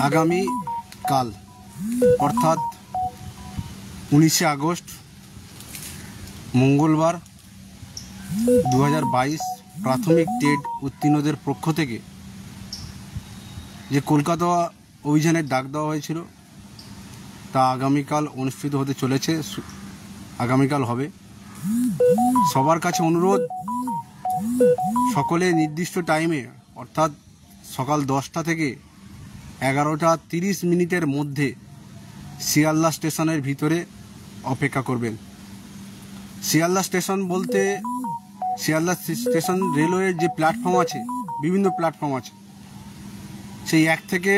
আগামী কাল অর্থাৎ 19শে আগস্ট মঙ্গলবার 2022 প্রাথমিক টেট উত্তীর্ণদের পক্ষ থেকে যে কলকাতা অভিযানের ডাক দেওয়া হয়েছিল তা আগামীকাল অনুষ্ঠিত হতে চলেছে। আগামীকাল হবে। সবার কাছে অনুরোধ, সকলে নির্দিষ্ট টাইমে অর্থাৎ সকাল 10টা থেকে 11টা 30 মধ্যে শিয়ালদা স্টেশনের ভিতরে অপেক্ষা করবেন। শিয়ালদা স্টেশন বলতে শিয়ালদা স্টেশন রেলওয়ের যে প্ল্যাটফর্ম আছে, বিভিন্ন প্ল্যাটফর্ম আছে, সেই 1 থেকে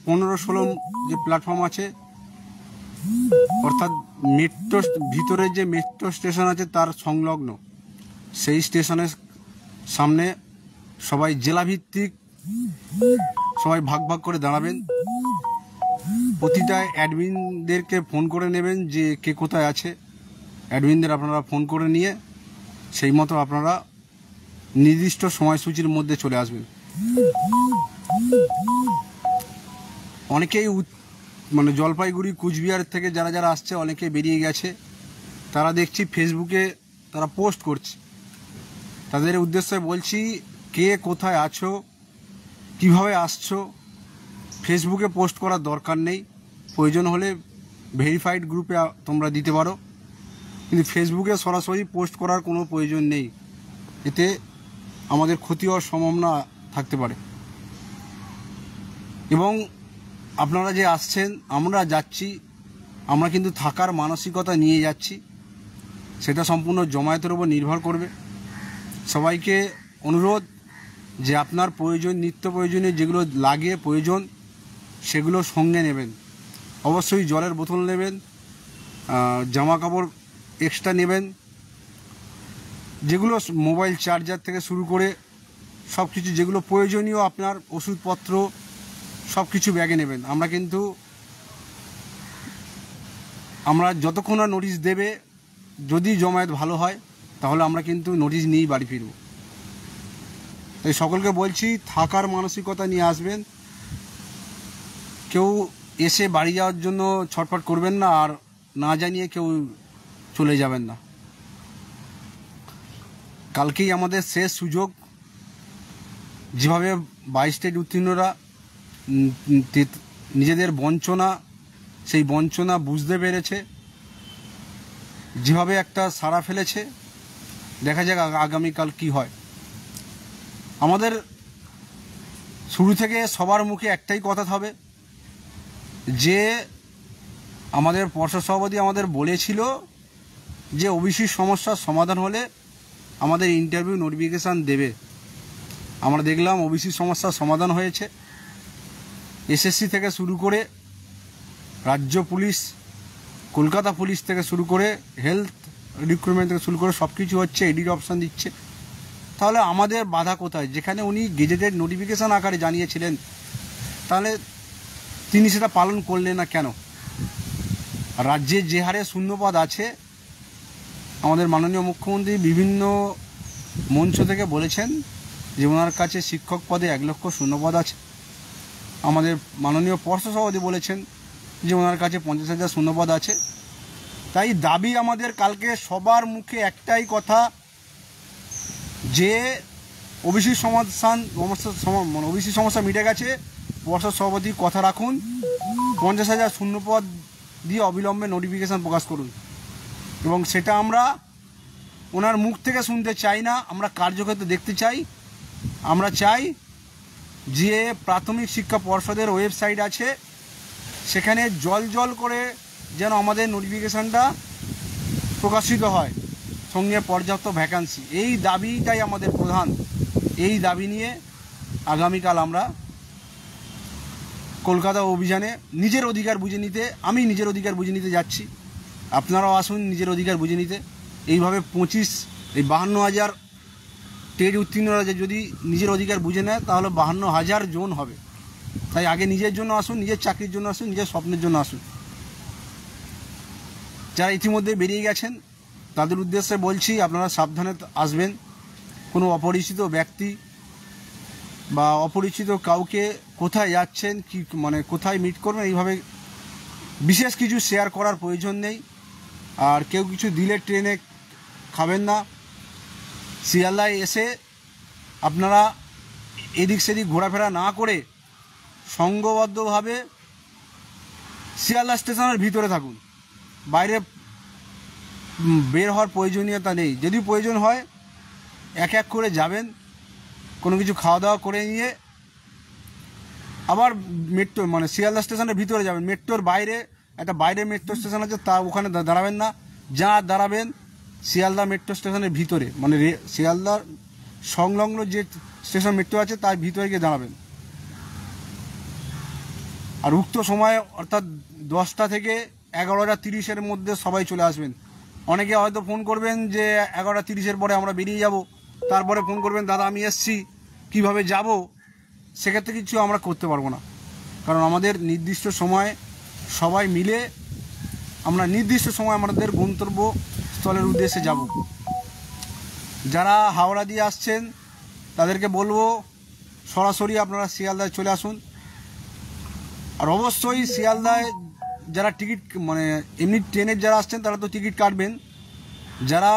15-16 যে প্ল্যাটফর্ম আছে, অর্থাৎ মেট্রো ভিতরে যে মেট্রো স্টেশন আছে তার সংলগ্ন সেই স্টেশনের সামনে সবাই জেলাভিত্তিক সবাই ভাগ ভাগ করে দাঁড়াবেন। প্রতিটা অ্যাডমিনদেরকে ফোন করে নেবেন যে কে কোথায় আছে। অ্যাডমিনদের আপনারা ফোন করে নিয়ে সেই মতো আপনারা নির্দিষ্ট সময়সূচির মধ্যে চলে আসবেন। অনেকেই মানে জলপাইগুড়ি কুচবিহার থেকে যারা যারা আসছে অনেকে বেরিয়ে গেছে, তারা দেখছি ফেসবুকে তারা পোস্ট করছে। তাদের উদ্দেশ্যে বলছি, কে কোথায় আছো, কিভাবে আসছো, ফেসবুকে পোস্ট করার দরকার নেই। প্রয়োজন হলে ভেরিফাইড গ্রুপে তোমরা দিতে পারো, কিন্তু ফেসবুকে সরাসরি পোস্ট করার কোনো প্রয়োজন নেই। এতে আমাদের ক্ষতি হওয়ার সম্ভাবনা থাকতে পারে। এবং আপনারা যে আসছেন, আমরা যাচ্ছি, আমরা কিন্তু থাকার মানসিকতা নিয়ে যাচ্ছি, সেটা সম্পূর্ণ জমায়েতের উপর নির্ভর করবে। সবাইকে অনুরোধ যে আপনার প্রয়োজন, নিত্য প্রয়োজনীয় যেগুলো লাগে প্রয়োজন সেগুলো সঙ্গে নেবেন। অবশ্যই জলের বোতল নেবেন, জামা কাপড় এক্সট্রা নেবেন, যেগুলো মোবাইল চার্জার থেকে শুরু করে সব কিছু যেগুলো প্রয়োজনীয়, আপনার ওষুধপত্র সব কিছু ব্যাগে নেবেন। আমরা যতক্ষণ না নোটিশ দেবে, যদি জমায়েত ভালো হয় তাহলে আমরা কিন্তু নোটিশ নিয়েই বাড়ি ফিরব। তাই সকলকে বলছি, থাকার মানসিকতা নিয়ে আসবেন। কেউ এসে বাড়ি যাওয়ার জন্য ছটফট করবেন না, আর না জানিয়ে কেউ চলে যাবেন না। কালকেই আমাদের শেষ সুযোগ। যেভাবে 22 টেট উত্তীর্ণরা নিজেদের বঞ্চনা, সেই বঞ্চনা বুঝতে পেরেছে, যেভাবে একটা সাড়া ফেলেছে, দেখা যাক আগামীকাল কি হয়। আমাদের শুরু থেকে সবার মুখে একটাই কথা হবে যে আমাদের পর্ষদ সভাপতি আমাদের বলেছিল যে ওবিসির সমস্যার সমাধান হলে আমাদের ইন্টারভিউ নোটিফিকেশান দেবে। আমরা দেখলাম ওবিসির সমস্যার সমাধান হয়েছে। এসএসসি থেকে শুরু করে রাজ্য পুলিশ, কলকাতা পুলিশ থেকে শুরু করে হেলথ রিক্রুটমেন্ট থেকে শুরু করে সব কিছু হচ্ছে, এডিট অপশান দিচ্ছে। তাহলে আমাদের বাধা কোথায়? যেখানে উনি গেজেটেড নোটিফিকেশান আকারে জানিয়েছিলেন, তাহলে তিনি সেটা পালন করলেন না কেন? রাজ্যে যে হারে শূন্যপদ আছে, আমাদের মাননীয় মুখ্যমন্ত্রী বিভিন্ন মঞ্চ থেকে বলেছেন যে ওনার কাছে শিক্ষক পদে 1 লক্ষ শূন্যপদ আছে। আমাদের মাননীয় পর্ষদ সভাপতি বলেছেন যে ওনার কাছে 50,000 শূন্যপদ আছে। তাই দাবি আমাদের কালকে সবার মুখে একটাই কথা, যে ওবিসি সমস্যা মিটে গেছে। পর্ষদ সভাপতি কথা রাখুন, 50,000 শূন্যপদ দিয়ে অবিলম্বে নোটিফিকেশান প্রকাশ করুন। এবং সেটা আমরা ওনার মুখ থেকে শুনতে চাই না, আমরা কার্যক্ষেত্রে দেখতে চাই। আমরা চাই যে প্রাথমিক শিক্ষা পর্ষদের ওয়েবসাইট আছে, সেখানে জল করে যেন আমাদের নোটিফিকেশানটা প্রকাশিত হয়, সঙ্গে পর্যাপ্ত ভ্যাকান্সি। এই দাবিটাই আমাদের প্রধান। এই দাবি নিয়ে আগামীকাল আমরা কলকাতা অভিযানে নিজের অধিকার বুঝে নিতে, আমি নিজের অধিকার বুঝে নিতে যাচ্ছি। আপনারাও আসুন নিজের অধিকার বুঝে নিতে। এইভাবে 52,000 টেট উত্তীর্ণরা যদি নিজের অধিকার বুঝে নেয়, তাহলে 52,000 জন হবে। তাই আগে নিজের জন্য আসুন, নিজের চাকরির জন্য আসুন, নিজের স্বপ্নের জন্য আসুন। যারা ইতিমধ্যে বেরিয়ে গেছেন তাদের উদ্দেশ্যে বলছি, আপনারা সাবধানে আসবেন। কোনো অপরিচিত ব্যক্তি বা অপরিচিত কাউকে কোথায় যাচ্ছেন, কি মানে কোথায় মিট করবেন, এইভাবে বিশেষ কিছু শেয়ার করার প্রয়োজন নেই। আর কেউ কিছু দিলে ট্রেনে খাবেন না। শিয়ালদায় এসে আপনারা এদিক সেদিক ঘোরাফেরা না করে সংঘবদ্ধভাবে শিয়ালদা স্টেশনের ভিতরে থাকুন, বাইরে বের হওয়ার প্রয়োজনীয়তা নেই। যদি প্রয়োজন হয় এক এক করে যাবেন, কোনো কিছু খাওয়া দাওয়া করে নিয়ে আবার মেট্রো মানে শিয়ালদা স্টেশনের ভিতরে যাবেন। মেট্রোর বাইরে একটা বাইরে মেট্রো স্টেশন আছে, তা ওখানে দাঁড়াবেন না, যা দাঁড়াবেন শিয়ালদা মেট্রো স্টেশনের ভিতরে, মানে শিয়ালদার সংলগ্ন যে স্টেশন মেট্রো আছে তার ভিতরে গিয়ে দাঁড়াবেন। আর উক্ত সময় অর্থাৎ 10টা থেকে 11:30-এর মধ্যে সবাই চলে আসবেন। অনেকে হয়তো ফোন করবেন যে 11:30-এর পরে আমরা বেরিয়ে যাব, তারপরে ফোন করবেন দাদা আমি এসছি, কীভাবে যাব, সেক্ষেত্রে কিছু আমরা করতে পারবো না। কারণ আমাদের নির্দিষ্ট সময় সবাই মিলে আমরা নির্দিষ্ট সময় আমাদের গন্তব্যস্থলের উদ্দেশ্যে যাব। যারা হাওড়া দিয়ে আসছেন তাদেরকে বলবো সরাসরি আপনারা শিয়ালদায় চলে আসুন। আর অবশ্যই শিয়ালদায় যারা টিকিট মানে এমনি ট্রেনের যারা আসছেন তারা তো টিকিট কাটবেন, যারা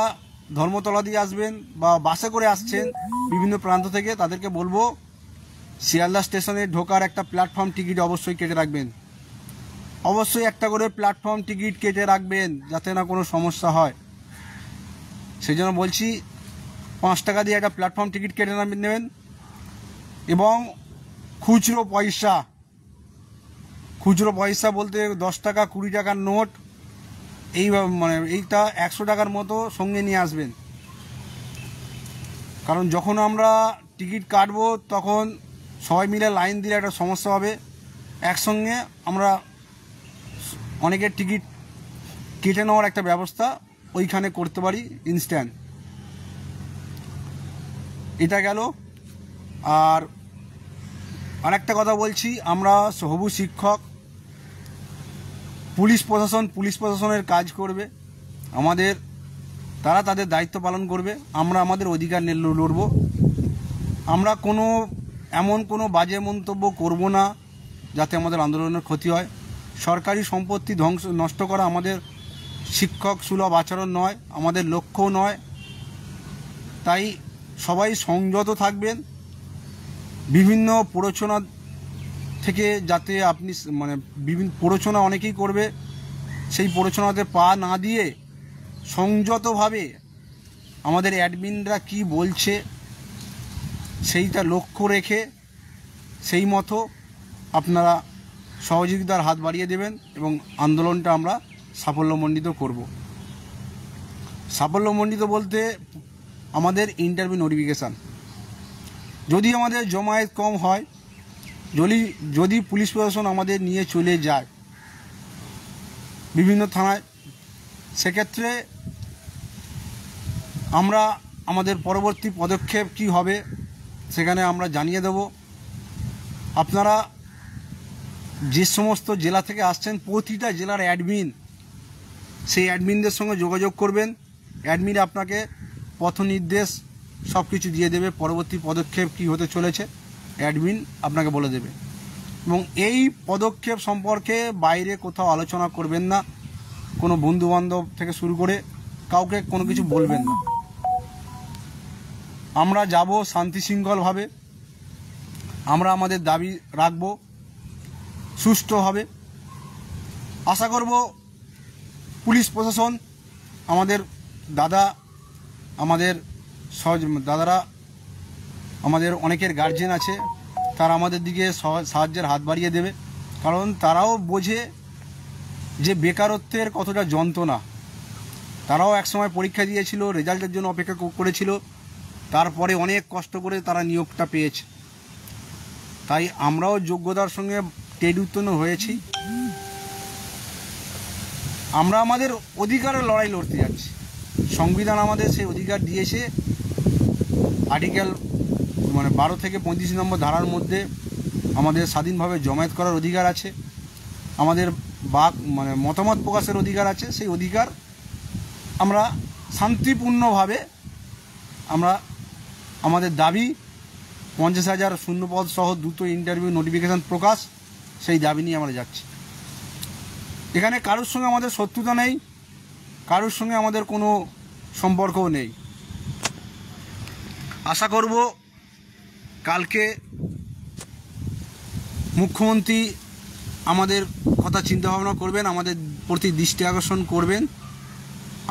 ধর্মতলা দিয়ে আসবেন বা বাসে করে আসছেন বিভিন্ন প্রান্ত থেকে তাদেরকে বলবো শিয়ালদা স্টেশনে ঢোকার একটা প্ল্যাটফর্ম টিকিট অবশ্যই কেটে রাখবেন। অবশ্যই একটা করে প্ল্যাটফর্ম টিকিট কেটে রাখবেন যাতে না কোনো সমস্যা হয়। সেই জন্য বলছি 5 টাকা দিয়ে একটা প্ল্যাটফর্ম টিকিট কেটে নেবেন। এবং খুচরো পয়সা বলতে 10 টাকা 20 টাকার নোট এই মানে এইটা 100 টাকার মতো সঙ্গে নিয়ে আসবেন। কারণ যখন আমরা টিকিট কাটবো তখন সবাই মিলে লাইন দিলে একটা সমস্যা হবে। একসঙ্গে আমরা অনেকের টিকিট কেটে নেওয়ার একটা ব্যবস্থা ওইখানে করতে পারি ইনস্ট্যান্ট। এটা গেল। আর আরেকটা কথা বলছি, আমরা হবু শিক্ষক, পুলিশ প্রশাসনের কাজ করবে, তারা তাদের দায়িত্ব পালন করবে, আমরা আমাদের অধিকার নিয়ে লড়ব। আমরা এমন কোনো বাজে মন্তব্য করব না যাতে আমাদের আন্দোলনের ক্ষতি হয়। সরকারি সম্পত্তি নষ্ট করা আমাদের শিক্ষক সুলভ আচরণ নয়, আমাদের লক্ষ্যও নয়। তাই সবাই সংযত থাকবেন। বিভিন্ন প্ররোচনা থেকে যাতে আপনি মানে বিভিন্ন প্ররোচনা অনেকেই করবে, সেই প্ররোচনাতে পা না দিয়ে সংযতভাবে আমাদের অ্যাডমিনরা কি বলছে সেইটা লক্ষ্য রেখে সেই মতো আপনারা সহযোগিতার হাত বাড়িয়ে দেবেন এবং আন্দোলনটা আমরা সাফল্যমণ্ডিত করব। সাফল্যমণ্ডিত বলতে আমাদের ইন্টারভিউ নোটিফিকেশান যদি আমাদের জমায়েত কম হয়, যদি পুলিশ প্রশাসন আমাদের নিয়ে চলে যায় বিভিন্ন থানায়, সেক্ষেত্রে আমরা আমাদের পরবর্তী পদক্ষেপ কি হবে সেখানে আমরা জানিয়ে দেব। আপনারা যে সমস্ত জেলা থেকে আসছেন প্রতিটা জেলার অ্যাডমিন, সেই অ্যাডমিনদের সঙ্গে যোগাযোগ করবেন। অ্যাডমিন আপনাকে পথ নির্দেশ সব কিছু দিয়ে দেবে, পরবর্তী পদক্ষেপ কি হতে চলেছে অ্যাডমিন আপনাকে বলে দেবে। এবং এই পদক্ষেপ সম্পর্কে বাইরে কোথাও আলোচনা করবেন না, কোনো বন্ধুবান্ধব থেকে শুরু করে কাউকে কোনো কিছু বলবেন না। আমরা যাব শান্তি শৃঙ্খলভাবে, আমরা আমাদের দাবি রাখব সুষ্ঠুভাবে। আশা করব পুলিশ প্রশাসন, আমাদের দাদারা, আমাদের অনেকের গার্জেন আছে, তারা আমাদের দিকে সাহায্যের হাত বাড়িয়ে দেবে। কারণ তারাও বোঝে যে বেকারত্বের কতটা যন্ত্রণা। তারাও একসময় পরীক্ষা দিয়েছিল, রেজাল্টের জন্য অপেক্ষা করেছিল, তারপরে অনেক কষ্ট করে তারা নিয়োগটা পেয়েছে। তাই আমরাও যোগ্যতার সঙ্গে ট্রেড উত্তীর্ণ হয়েছি। আমরা আমাদের অধিকারের লড়াই লড়তে যাচ্ছি। সংবিধান আমাদের সেই অধিকার দিয়েছে। আর্টিকেল 12 থেকে 35 নম্বর ধারার মধ্যে আমাদের স্বাধীনভাবে জমায়েত করার অধিকার আছে, আমাদের মতামত প্রকাশের অধিকার আছে। সেই অধিকার আমরা শান্তিপূর্ণভাবে আমরা আমাদের দাবি 50,000 শূন্যপদ সহ দ্রুত ইন্টারভিউ নোটিফিকেশান প্রকাশ, সেই দাবি নিয়ে আমরা যাচ্ছি। এখানে কারোর সঙ্গে আমাদের শত্রুতা নেই, কারোর সঙ্গে আমাদের কোনো সম্পর্কও নেই। আশা করব কালকে মুখ্যমন্ত্রী আমাদের কথা চিন্তাভাবনা করবেন, আমাদের প্রতি দৃষ্টি আকর্ষণ করবেন।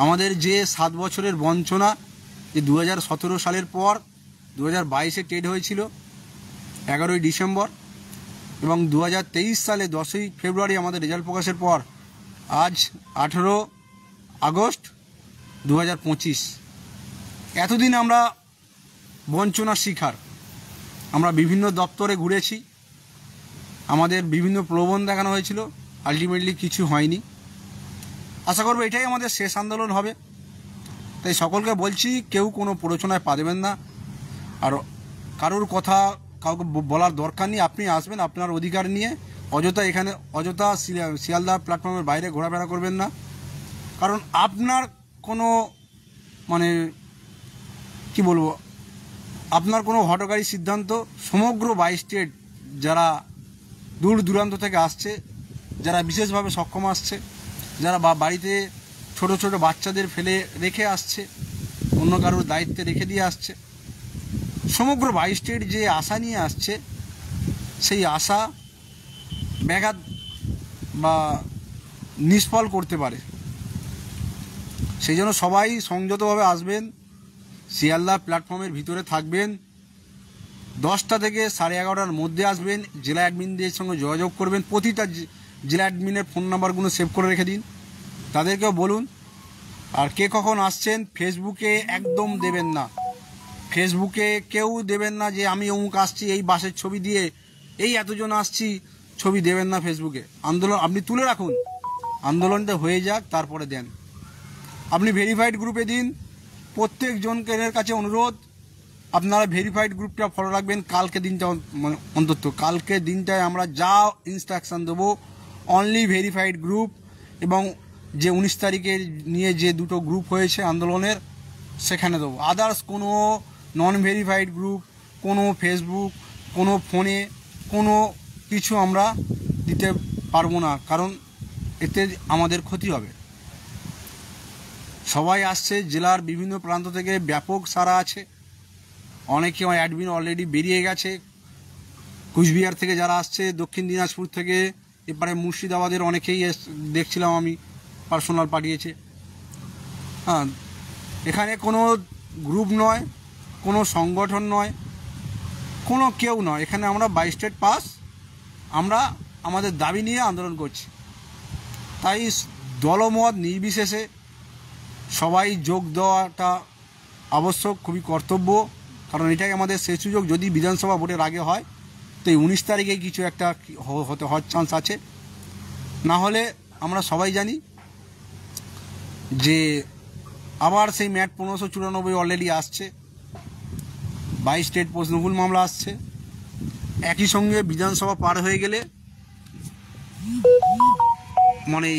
আমাদের যে 7 বছরের বঞ্চনা, যে 2017 সালের পর 2022-এ টেট হয়েছিল 11ই ডিসেম্বর, এবং 2023 সালে 10ই ফেব্রুয়ারি আমাদের রেজাল্ট প্রকাশের পর আজ 18 আগস্ট 2025। এতদিন আমরা বঞ্চনার শিকার। আমরা বিভিন্ন দপ্তরে ঘুরেছি, আমাদের বিভিন্ন প্রলোভন দেখানো হয়েছিল, আলটিমেটলি কিছু হয়নি। আশা করব এটাই আমাদের শেষ আন্দোলন হবে। তাই সকলকে বলছি, কেউ কোনো প্ররোচনায় পা দেবেন না, আর কারোর কথা কাউকে বলার দরকার নেই। আপনি আসবেন আপনার অধিকার নিয়ে, অযথা শিয়ালদা প্ল্যাটফর্মের বাইরে ঘোরাফেরা করবেন না। কারণ আপনার কোনো কি বলবো, আপনার কোনো হঠকারী সিদ্ধান্ত সমগ্র 22 স্টেট যারা দূর দূরান্ত থেকে আসছে, যারা বিশেষভাবে সক্ষম আসছে, যারা বাড়িতে ছোট ছোট বাচ্চাদের ফেলে রেখে আসছে, অন্য কারোর দায়িত্বে রেখে দিয়ে আসছে, সমগ্র 22 স্টেট যে আশা নিয়ে আসছে, সেই আশা ব্যাঘাত বা নিষ্ফল করতে পারে। সেই জন্য সবাই সংযতভাবে আসবেন, শিয়ালদা প্ল্যাটফর্মের ভিতরে থাকবেন, 10টা থেকে 11:30টার মধ্যে আসবেন। জেলা অ্যাডমিনদের সঙ্গে যোগাযোগ করবেন, প্রতিটা জেলা অ্যাডমিনের ফোন নাম্বারগুলো সেভ করে রেখে দিন, তাদেরকেও বলুন। আর কে কখন আসছেন ফেসবুকে একদম দেবেন না, ফেসবুকে কেউ দেবেন না যে আমি অমুক আসছি এই বাসের ছবি দিয়ে, এই এতজন আসছি ছবি দেবেন না ফেসবুকে। আন্দোলন আপনি তুলে রাখুন, আন্দোলনটা হয়ে যাক, তারপরে দেন। আপনি ভেরিফাইড গ্রুপে দিন। প্রত্যেক জনের কাছে অনুরোধ, আপনারা ভেরিফাইড গ্রুপটা ফলো রাখবেন। কালকে দিনটা অন্তত কালকে দিনটায় আমরা যা ইনস্ট্রাকশান দেবো, অনলি ভেরিফাইড গ্রুপ, এবং যে 19 তারিখে নিয়ে যে 2টো গ্রুপ হয়েছে আন্দোলনের, সেখানে দেবো। আদার্স কোনো নন ভেরিফাইড গ্রুপ, কোনো ফেসবুক, কোনো ফোনে কোনো কিছু আমরা দিতে পারবো না, কারণ এতে আমাদের ক্ষতি হবে। সবাই আসছে, জেলার বিভিন্ন প্রান্ত থেকে ব্যাপক সাড়া আছে। অনেকে অ্যাডমিন অলরেডি বেরিয়ে গেছে, কুচবিহার থেকে যারা আসছে, দক্ষিণ দিনাজপুর থেকে, এবারে মুর্শিদাবাদের অনেকেই দেখছিলাম আমি, পার্সোনাল পাঠিয়েছে। হ্যাঁ, এখানে কোনো গ্রুপ নয়, কোনো সংগঠন নয়, কোনো কেউ নয়। এখানে আমরা 22 স্টেট পাস, আমরা আমাদের দাবি নিয়ে আন্দোলন করছি। তাই দলমত নির্বিশেষে সবাই যোগ দেওয়াটা আবশ্যক, খুবই কর্তব্য। কারণ এটাই আমাদের শেষ সুযোগ। যদি বিধানসভা ভোটের আগে হয় তো এই 19 তারিখে কিছু একটা হওয়ার চান্স আছে, না হলে আমরা সবাই জানি যে আবার সেই ম্যাট 1594 অলরেডি আসছে, 22 স্টেট প্রশ্নভুল মামলা আসছে। একই সঙ্গে বিধানসভা পার হয়ে গেলে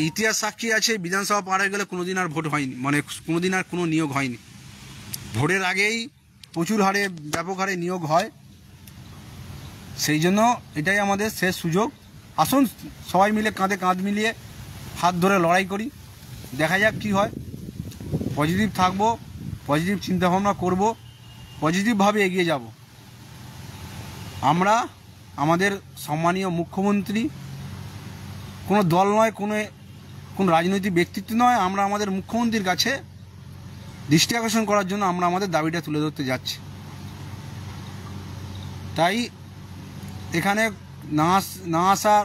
ইতিহাস সাক্ষী আছে, বিধানসভা পার হয়ে গেলে কোনোদিন আর ভোট হয়নি, কোনোদিন আর কোনো নিয়োগ হয়নি। ভোটের আগেই প্রচুর হারে ব্যাপক হারে নিয়োগ হয়। সেই জন্য এটাই আমাদের শেষ সুযোগ। আসুন সবাই মিলে কাঁধে কাঁধ মিলিয়ে হাত ধরে লড়াই করি, দেখা যাক কি হয়। পজিটিভ থাকবো, পজিটিভ চিন্তাভাবনা করব, পজিটিভভাবে এগিয়ে যাব। আমরা আমাদের সম্মানীয় মুখ্যমন্ত্রী, কোনো দল নয়, কোনো রাজনৈতিক ব্যক্তিত্ব নয়, আমরা আমাদের মুখ্যমন্ত্রীর কাছে দৃষ্টি আকর্ষণ করার জন্য আমরা আমাদের দাবিটা তুলে ধরতে যাচ্ছি। তাই এখানে না আসার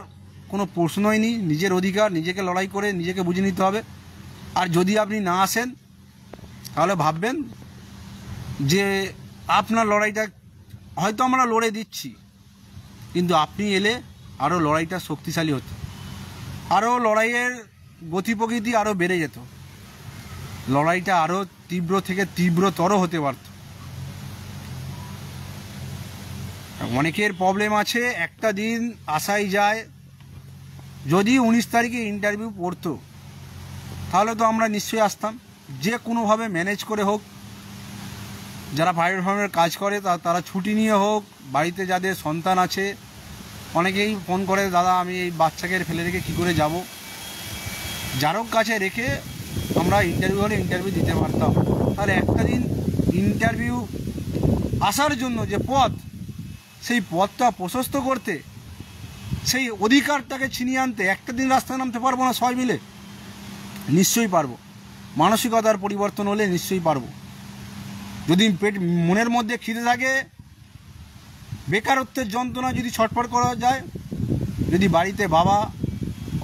কোনো প্রশ্নই নেই। নিজের অধিকার নিজেকে লড়াই করে নিজেকে বুঝে নিতে হবে। আর যদি আপনি না আসেন তাহলে ভাববেন যে আপনার লড়াইটা হয়তো আমরা লড়ে দিচ্ছি, কিন্তু আপনি এলে আরও লড়াইটা শক্তিশালী হতো, আরও লড়াইয়ের গতি প্রকৃতি আরও বেড়ে যেত, লড়াইটা আরও তীব্র থেকে তীব্রতর হতে পারত। অনেকের প্রবলেম আছে, একটা দিন আসাই যায়। যদি 19 তারিখে ইন্টারভিউ পড়তো তাহলে তো আমরা নিশ্চয়ই আসতাম, যে কোনোভাবে ম্যানেজ করে হোক যারা প্রাইভেট ফার্মের কাজ করে তারা ছুটি নিয়ে হোক, বাড়িতে যাদের সন্তান আছে, অনেকেই ফোন করে, দাদা আমি এই বাচ্চাকে ফেলে রেখে কী করে যাব। যারও কাছে রেখে আমরা ইন্টারভিউ হলে ইন্টারভিউ দিতে পারতাম। তাহলে একটা দিন ইন্টারভিউ আসার জন্য যে পথ, সেই পথটা প্রশস্ত করতে, সেই অধিকারটাকে ছিনিয়ে আনতে একটা দিন রাস্তায় নামতে পারবো না সবাই মিলে? নিশ্চয়ই পারবো। মানসিকতার পরিবর্তন হলে নিশ্চয়ই পারবো। যদি মনের মধ্যে খিদে থাকে, বেকারত্বের যন্ত্রণা যদি ছটফট করা যায়, যদি বাড়িতে বাবা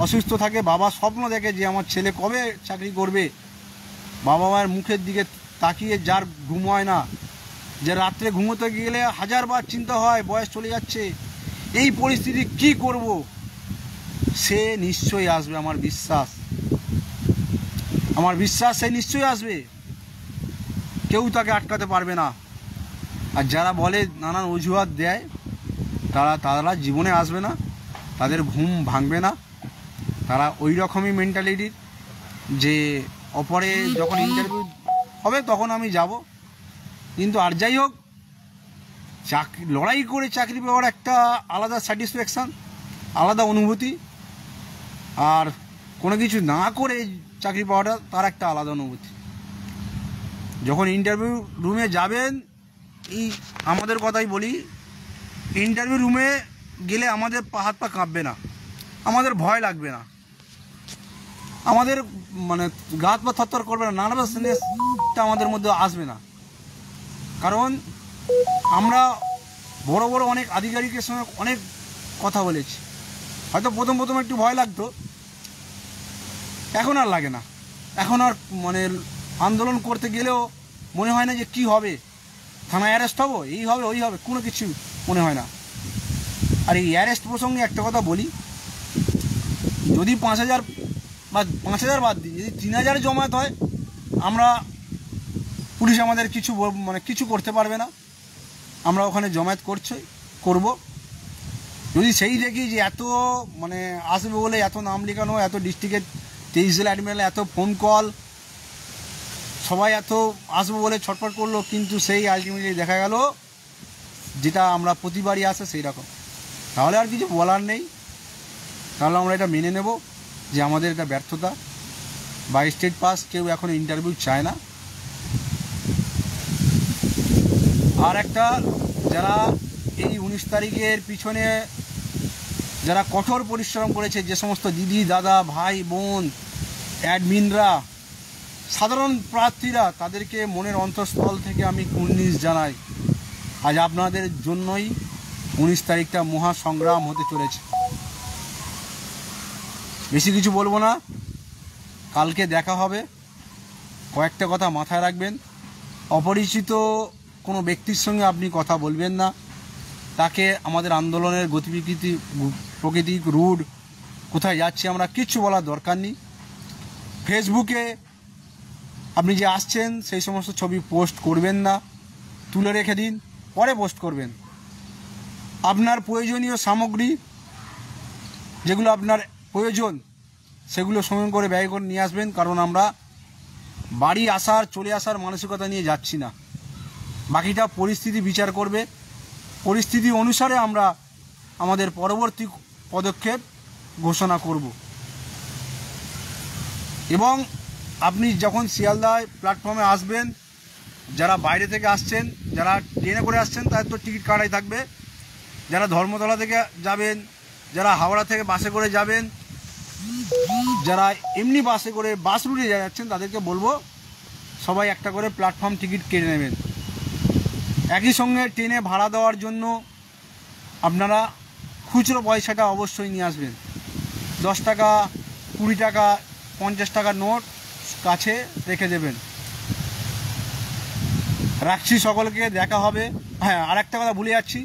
অসুস্থ থাকে, বাবা স্বপ্ন দেখে যে আমার ছেলে কবে চাকরি করবে, বাবা মায়ের মুখের দিকে তাকিয়ে যার ঘুম হয় না, যে রাত্রে ঘুমোতে গেলে হাজারবার চিন্তা হয় বয়স চলে যাচ্ছে, এই পরিস্থিতি কি করব, সে নিশ্চয়ই আসবে। আমার বিশ্বাস সে নিশ্চয়ই আসবে। কেউ তাকে আটকাতে পারবে না। আর যারা বলে, নানান অজুহাত দেয়, তারা জীবনে আসবে না, তাদের ঘুম ভাঙবে না। তারা ওই রকমই মেন্টালিটির, যে অপরে যখন ইন্টারভিউ হবে তখন আমি যাব। কিন্তু আর যাই হোক, লড়াই করে চাকরি পাওয়ার একটা আলাদা স্যাটিসফ্যাকশান, আলাদা অনুভূতি, আর কোনো কিছু না করে চাকরি পাওয়াটা তার একটা আলাদা অনুভূতি। যখন ইন্টারভিউ রুমে যাবেন, এই আমাদের কথাই বলি, ইন্টারভিউ রুমে গেলে আমাদের হাত পা কাঁপবে না, আমাদের ভয় লাগবে না, আমাদের মানে গা হাত পা থরথর করবে না, নার্ভাসনেসটা আমাদের মধ্যে আসবে না। কারণ আমরা বড় বড় অনেক আধিকারিকের সঙ্গে অনেক কথা বলেছি। হয়তো প্রথম একটু ভয় লাগতো, এখন আর লাগে না। এখন আর মানে আন্দোলন করতে গেলেও মনে হয় না যে কি হবে, থানায় অ্যারেস্ট হবো, এই হবে ওই হবে, কোনো কিছু মনে হয় না। আর এই অ্যারেস্ট প্রসঙ্গে একটা কথা বলি, যদি 5,000 বা 5,000 বাদ দিই, যদি 3,000 জমায়েত হয়, আমরা পুলিশ আমাদের কিছু করতে পারবে না। আমরা ওখানে জমায়েত করব। যদি সেই দেখি যে এত আসবে বলে এত নাম লেখানো, এত ডিস্ট্রিক্টের 23 জেলা অ্যাডমিরাল, এত ফোন কল, সবাই এত আসবো বলে ছটফট করলো, কিন্তু সেই আলটিমেটলি দেখা গেল যেটা আমরা প্রতিবারই আসে সেই রকম, তাহলে আর কিছু বলার নেই। তাহলে আমরা এটা মেনে নেব যে আমাদের এটা ব্যর্থতা। বাই স্টেট পাস কেউ এখন ইন্টারভিউ চায় না। আর একটা, যারা এই 19 তারিখের পিছনে যারা কঠোর পরিশ্রম করেছে, যে সমস্ত দিদি দাদা ভাই বোন অ্যাডমিনরা, সাধারণ প্রার্থীরা, তাদেরকে মনের অন্তঃস্থল থেকে আমি কুর্নিশ জানাই। আজ আপনাদের জন্যই 19 তারিখটা মহা সংগ্রাম হতে চলেছে। বেশি কিছু বলবো না, কালকে দেখা হবে। কয়েকটা কথা মাথায় রাখবেন, অপরিচিত কোনো ব্যক্তির সঙ্গে আপনি কথা বলবেন না। তাকে আমাদের আন্দোলনের প্রকৃতি রুট, কোথায় যাচ্ছি আমরা, কিচ্ছু বলার দরকার নেই। ফেসবুকে আপনি যে আসছেন সেই সমস্ত ছবি পোস্ট করবেন না, তুলে রেখে দিন, পরে পোস্ট করবেন। আপনার প্রয়োজনীয় সামগ্রী, যেগুলো আপনার প্রয়োজন, সেগুলো সঙ্গে করে ব্যয় করে নিয়ে আসবেন। কারণ আমরা বাড়ি চলে আসার মানসিকতা নিয়ে যাচ্ছি না। বাকিটা পরিস্থিতি বিচার করবে, পরিস্থিতি অনুসারে আমরা আমাদের পরবর্তী পদক্ষেপ ঘোষণা করব। এবং আপনি যখন শিয়ালদায় প্ল্যাটফর্মে আসবেন, যারা বাইরে থেকে আসছেন, যারা ট্রেনে করে আসছেন, তাদের তো টিকিট কাটাই থাকবে। যারা ধর্মতলা থেকে যাবেন, যারা হাওড়া থেকে বাসে করে যাবেন, যারা এমনি বাসে করে বাস রুটে যাচ্ছেন, তাদেরকে বলবো সবাই একটা করে প্ল্যাটফর্ম টিকিট কেটে নেবেন। একই সঙ্গে ট্রেনে ভাড়া দেওয়ার জন্য আপনারা খুচরো পয়সাটা অবশ্যই নিয়ে আসবেন। 10 টাকা, 20 টাকা, 50 টাকার নোট কাছে রেখে দেবেন। রাখছি, সকলকে দেখা হবে। হ্যাঁ, আর একটা কথা ভুলে যাচ্ছি,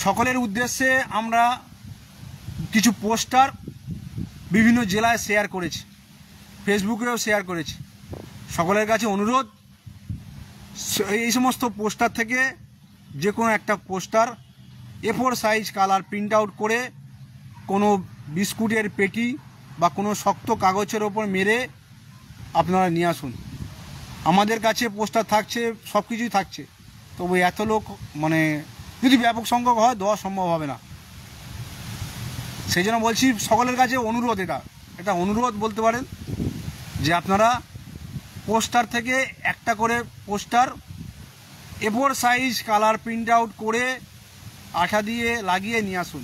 সকলের উদ্দেশ্যে আমরা কিছু পোস্টার বিভিন্ন জেলায় শেয়ার করেছি, ফেসবুকেও শেয়ার করেছি। সকলের কাছে অনুরোধ, এই সমস্ত পোস্টার থেকে যে কোনো একটা poster A4 size colour print out করে কোনো বিস্কুটের পেটি বা কোনো শক্ত কাগজের ওপর মেরে আপনারা নিয়ে আসুন। আমাদের কাছে পোস্টার থাকছে, সব কিছুই থাকছে, তবু এত লোক মানে যদি ব্যাপক সংখ্যক হয় দেওয়া সম্ভব হবে না। সেই জন্য বলছি সকলের কাছে অনুরোধ, এটা অনুরোধ বলতে পারেন, যে আপনারা পোস্টার থেকে একটা করে poster A4 size colour print out করে আঠা দিয়ে লাগিয়ে নিয়ে আসুন।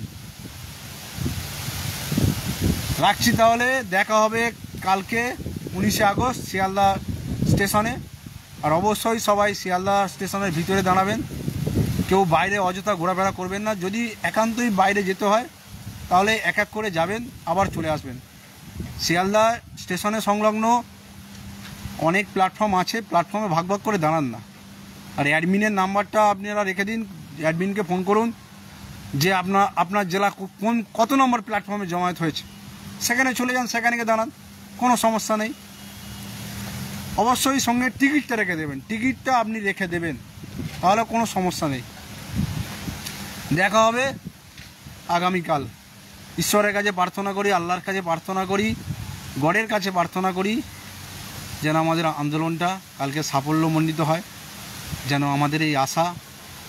রাখছি তাহলে, দেখা হবে কালকে 19শে আগস্ট শিয়ালদা স্টেশনে। আর অবশ্যই সবাই শিয়ালদা স্টেশনের ভিতরে দাঁড়াবেন, কেউ বাইরে অযথা ঘোরাফেরা করবেন না। যদি একান্তই বাইরে যেতে হয় তাহলে এক এক করে যাবেন, আবার চলে আসবেন। শিয়ালদা স্টেশনে সংলগ্ন অনেক প্ল্যাটফর্ম আছে, প্ল্যাটফর্মে ভাগ ভাগ করে দাঁড়ান না। আর অ্যাডমিনের নাম্বারটা আপনারা রেখে দিন, অ্যাডমিনকে ফোন করুন যে আপনার জেলা কত নম্বর প্ল্যাটফর্মে জমায়েত হয়েছে, সেখানে চলে যান, সেখানে গিয়ে দাঁড়ান, কোনো সমস্যা নেই। অবশ্যই সঙ্গে টিকিটটা রেখে দেবেন, টিকিটটা আপনি রেখে দেবেন, তাহলে কোনো সমস্যা নেই। দেখা হবে আগামীকাল। ঈশ্বরের কাছে প্রার্থনা করি, আল্লাহর কাছে প্রার্থনা করি, গডের কাছে প্রার্থনা করি যেন আমাদের আন্দোলনটা কালকে সাফল্যমণ্ডিত হয়, যেন আমাদের এই আশা,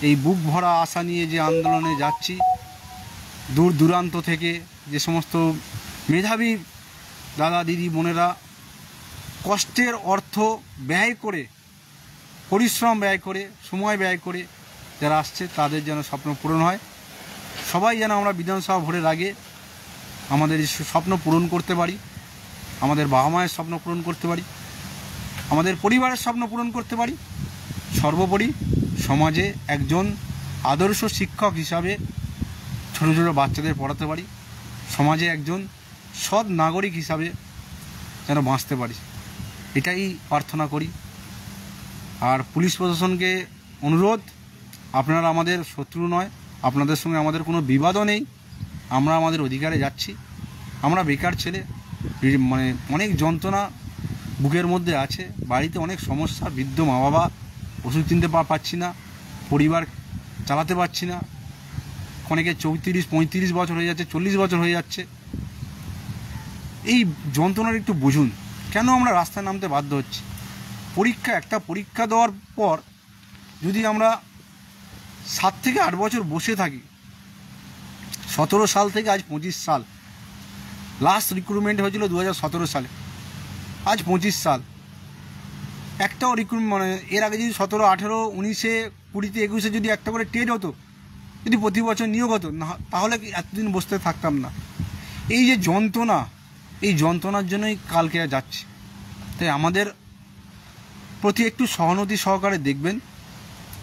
এই বুক ভরা আশা নিয়ে যে আন্দোলনে যাচ্ছি, দূর দূরান্ত থেকে যে সমস্ত মেধাবী দাদা দিদি বোনেরা কষ্টের অর্থ ব্যয় করে, পরিশ্রম ব্যয় করে, সময় ব্যয় করে যারা আসছে, তাদের যেন স্বপ্ন পূরণ হয়। সবাই যেন আমরা বিধানসভা ভোটের আগে আমাদের স্বপ্ন পূরণ করতে পারি, আমাদের বাবা মায়ের স্বপ্ন পূরণ করতে পারি, আমাদের পরিবারের স্বপ্ন পূরণ করতে পারি, সর্বোপরি সমাজে একজন আদর্শ শিক্ষক হিসাবে ছোটো ছোটো বাচ্চাদের পড়াতে পারি, সমাজে একজন সৎ নাগরিক হিসাবে যেন বাঁচতে পারি, এটাই প্রার্থনা করি। আর পুলিশ প্রশাসনকে অনুরোধ, আপনারা আমাদের শত্রু নয়, আপনাদের সঙ্গে আমাদের কোনো বিবাদও নেই, আমরা আমাদের অধিকারে যাচ্ছি। আমরা বেকার ছেলে, মানে অনেক যন্ত্রণা বুকের মধ্যে আছে, বাড়িতে অনেক সমস্যা, বৃদ্ধ মা বাবা, ওষুধ কিনতে পারছি না, পরিবার চালাতে পারছি না, অনেকে 34-35 বছর হয়ে যাচ্ছে, 40 বছর হয়ে যাচ্ছে। এই যন্ত্রণার একটু বুঝুন, কেন আমরা রাস্তায় নামতে বাধ্য হচ্ছি। একটা পরীক্ষা দেওয়ার পর যদি আমরা 7 থেকে 8 বছর বসে থাকি, 17 সাল থেকে আজ 25 সাল, লাস্ট রিক্রুটমেন্ট হয়েছিল 2017 সালে, আজ 25 সাল, একটাও রিক্রুটমেন্ট মানে এর আগে যদি 17, 18, 19, 20, 21 যদি একটা করে টেট হতো, যদি প্রতি বছর নিয়োগ হতো না, তাহলে কি এতদিন বসতে থাকতাম না। এই যে যন্ত্রণা, এই যন্ত্রণার জন্যই কালকে যাচ্ছি। তাই আমাদের প্রতি একটু সহানুভূতি সহকারে দেখবেন,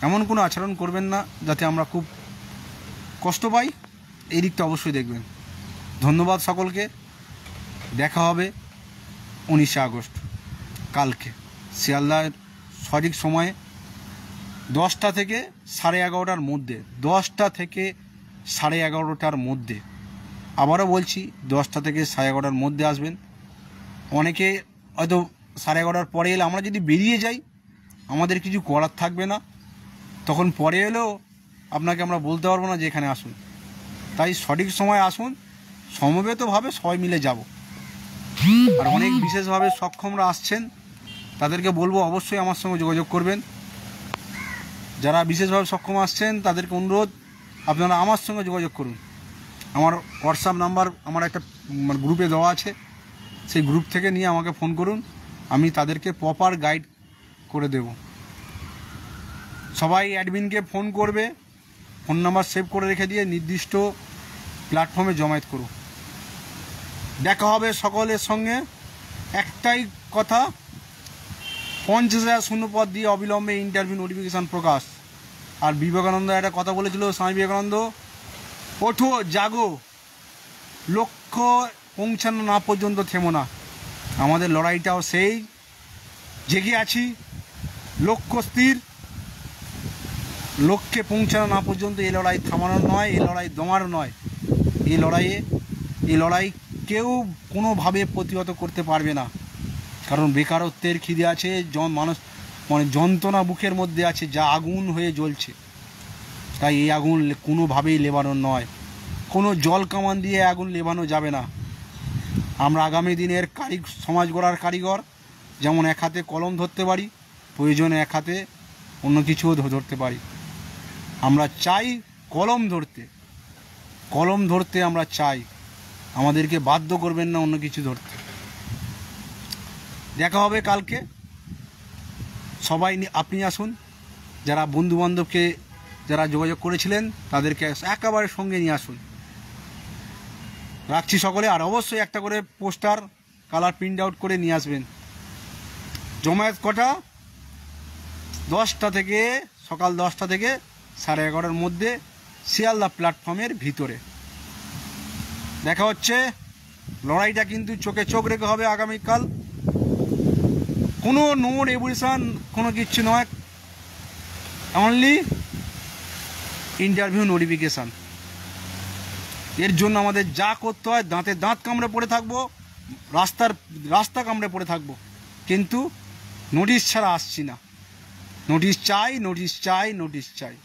এমন কোনো আচরণ করবেন না যাতে আমরা খুব কষ্ট পাই, এই দিকটা অবশ্যই দেখবেন। ধন্যবাদ সকলকে, দেখা হবে 19শে আগস্ট কালকে শিয়ালদার সঠিক সময়ে 10টা থেকে 11:30টার মধ্যে, 10টা থেকে 11:30টার মধ্যে। আবারও বলছি, 10টা থেকে 11:30টার মধ্যে আসবেন। অনেকে হয়তো 11:30টার পরে এলে, আমরা যদি বেরিয়ে যাই আমাদের কিছু করার থাকবে না, তখন পরে এলেও আপনাকে আমরা বলতে পারবো না যে এখানে আসুন। তাই সঠিক সময় আসুন, সমবেতভাবে সবাই মিলে যাব। আর অনেক বিশেষভাবে সক্ষমরা আসছেন, তাদেরকে বলবো অবশ্যই আমার সঙ্গে যোগাযোগ করবেন। যারা বিশেষভাবে সক্ষম আসছেন তাদেরকে অনুরোধ, আপনারা আমার সঙ্গে যোগাযোগ করুন। আমার হোয়াটসঅ্যাপ নাম্বার আমার একটা গ্রুপে দেওয়া আছে, সেই গ্রুপ থেকে নিয়ে আমাকে ফোন করুন, আমি তাদেরকে প্রপার গাইড করে দেব। সবাই অ্যাডমিনকে ফোন করবে, ফোন নাম্বার সেভ করে রেখে দিয়ে নির্দিষ্ট প্ল্যাটফর্মে জমায়েত করুন। দেখা হবে সকলের সঙ্গে। একটাই কথা, 50,000 শূন্যপদ দিয়ে অবিলম্বে ইন্টারভিউ নোটিফিকেশান প্রকাশ। আর বিবেকানন্দ একটা কথা বলেছিল, স্বামী বিবেকানন্দ, ওঠো জাগো, লক্ষ্য পৌঁছানো না পর্যন্ত থেমো না। আমাদের লড়াইটাও সেই, জেগে আছি, লক্ষ্য স্থির, লক্ষ্যে পৌঁছানো না পর্যন্ত এই লড়াই থামানোর নয়, এই লড়াই দমার নয়। এই লড়াই কেউ কোনোভাবে প্রতিহত করতে পারবে না, কারণ বেকারত্বের খিদে আছে, মানুষ মানে যন্ত্রণা বুকের মধ্যে আছে, যা আগুন হয়ে জ্বলছে। তাই এই আগুন কোনোভাবেই লেবানো নয়, কোনো জল কামান দিয়ে আগুন লেবানো যাবে না। আমরা আগামী দিনের সমাজ গড়ার কারিগর, যেমন এক হাতে কলম ধরতে পারি, প্রয়োজনে এক হাতে অন্য কিছুও ধরতে পারি। আমরা চাই কলম ধরতে আমরা চাই, আমাদেরকে বাধ্য করবেন না অন্য কিছু ধরতে। দেখা হবে কালকে, সবাই আপনি আসুন, যারা বন্ধুবান্ধবকে যারা যোগাযোগ করেছিলেন তাদেরকে একেবারে সঙ্গে নিয়ে আসুন। রাখছি সকলে, আর অবশ্যই একটা করে পোস্টার কালার প্রিন্ট আউট করে নিয়ে আসবেন। জমায়েত কটা? 10টা থেকে, সকাল 10টা থেকে 11:30 মধ্যে শিয়ালদা প্ল্যাটফর্মের ভিতরে দেখা হচ্ছে। লড়াইটা কিন্তু চোখে চোখ রেখে হবে আগামীকাল। কোনো নো রেভলিউশন, কোনো কিচ্ছু নয়, অনলি ইন্টারভিউ নোটিফিকেশান। এর জন্য আমাদের যা করতে হয় দাঁতে দাঁত কামড়ে পড়ে থাকবো, রাস্তা কামড়ে পড়ে থাকবো, কিন্তু নোটিশ ছাড়া আসছি না। নোটিশ চাই।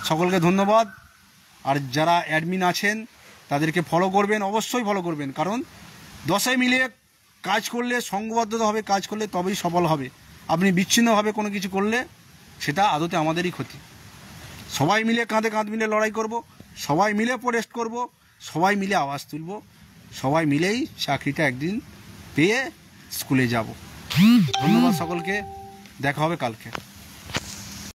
সকলকে ধন্যবাদ। আর যারা অ্যাডমিন আছেন তাদেরকে ফলো করবেন, অবশ্যই ফলো করবেন, কারণ 10 মিলে কাজ করলে, সংঘবদ্ধভাবে কাজ করলে তবেই সফল হবে। আপনি বিচ্ছিন্নভাবে কোনো কিছু করলে সেটা আদতে আমাদেরই ক্ষতি। সবাই মিলে কাঁধে কাঁধ মিলে লড়াই করব, সবাই মিলে প্রোটেস্ট করব, সবাই মিলে আওয়াজ তুলব, সবাই মিলেই চাকরিটা একদিন পেয়ে স্কুলে যাব। ধন্যবাদ সকলকে, দেখা হবে কালকে।